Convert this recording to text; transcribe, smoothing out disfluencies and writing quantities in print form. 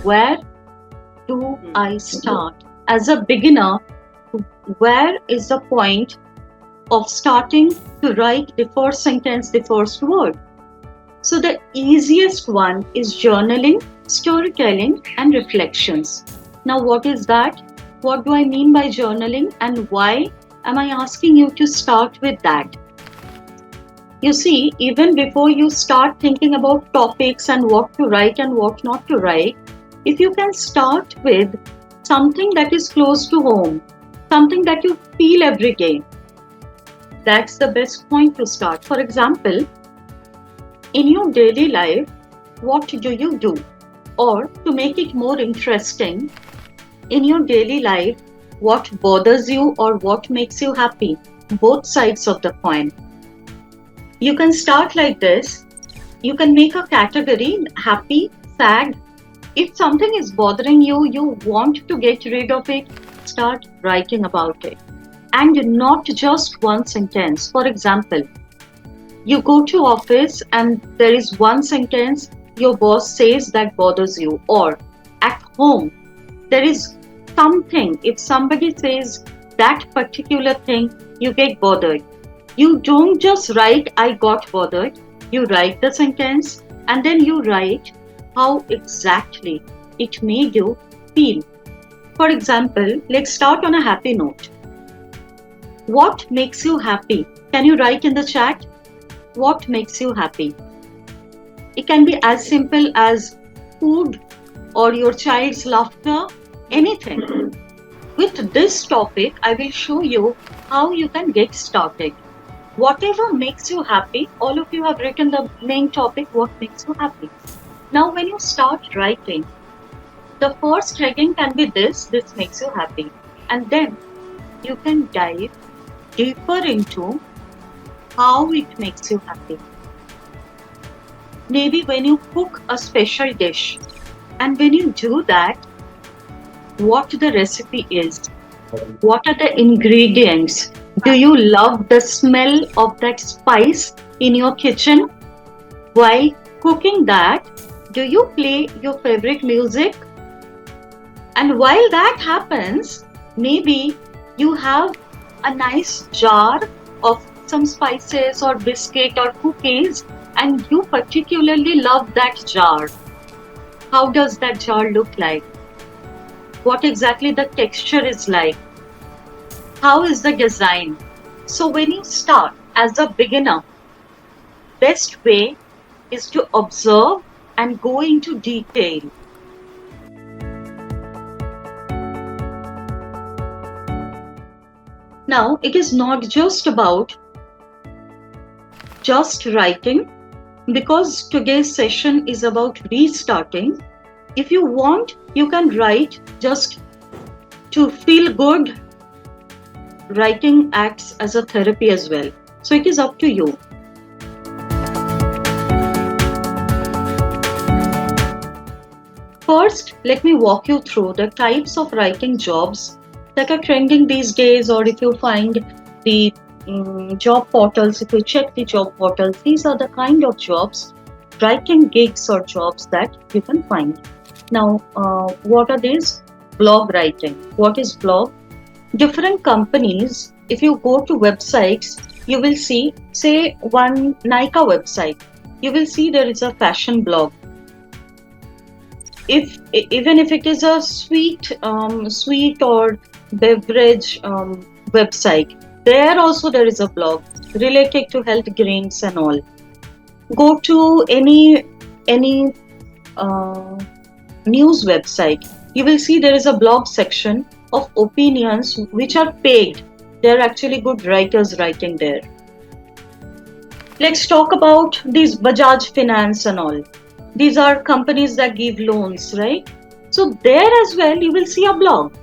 where do I start? As a beginner, where is the point of starting to write the first sentence, the first word? So the easiest one is journaling, storytelling, and reflections. Now, what is that? What do I mean by journaling, and why am I asking you to start with that? You see, even before you start thinking about topics and what to write and what not to write, if you can start with something that is close to home, something that you feel every day, that's the best point to start. For example, in your daily life, what do you do? Or to make it more interesting, in your daily life, what bothers you or what makes you happy? Both sides of the coin. You can start like this. You can make a category: happy, sad. If something is bothering you, you want to get rid of it, start writing about it. And not just one sentence. For example, you go to office and there is one sentence your boss says that bothers you, or at home there is something, if somebody says that particular thing, you get bothered. You don't just write I got bothered, you write the sentence and then you write how exactly it made you feel. For example, let's start on a happy note. What makes you happy? Can you write in the chat? What makes you happy? It can be as simple as food or your child's laughter, anything. With this topic, I will show you how you can get started. Whatever makes you happy, all of you have written the main topic, what makes you happy. Now, when you start writing, the first heading can be this makes you happy. And then you can dive deeper into how it makes you happy. Maybe when you cook a special dish, and when you do that, what the recipe is, what are the ingredients, do you love the smell of that spice in your kitchen? While cooking that, do you play your favorite music? And while that happens, maybe you have a nice jar of some spices or biscuit or cookies, and you particularly love that jar. How does that jar look like? What exactly the texture is like? How is the design? So when you start as a beginner, best way is to observe and go into detail. Now, it is not just about just writing, because today's session is about restarting. If you want, you can write just to feel good. Writing acts as a therapy as well. So it is up to you. First, let me walk you through the types of writing jobs that are trending these days, or if you find the job portals, if you check the job portals, these are the kind of jobs, writing gigs or jobs that you can find. Now, what are these? Blog writing. What is blog? Different companies, if you go to websites, you will see, say one Nykaa website, you will see there is a fashion blog. Even if it is a sweet or beverage website, there also there is a blog related to health drinks and all. Go to any news website, you will see there is a blog section of opinions which are paid. There are actually good writers writing there. Let's talk about these Bajaj Finance and all. These are companies that give loans, right? So there as well you will see a blog.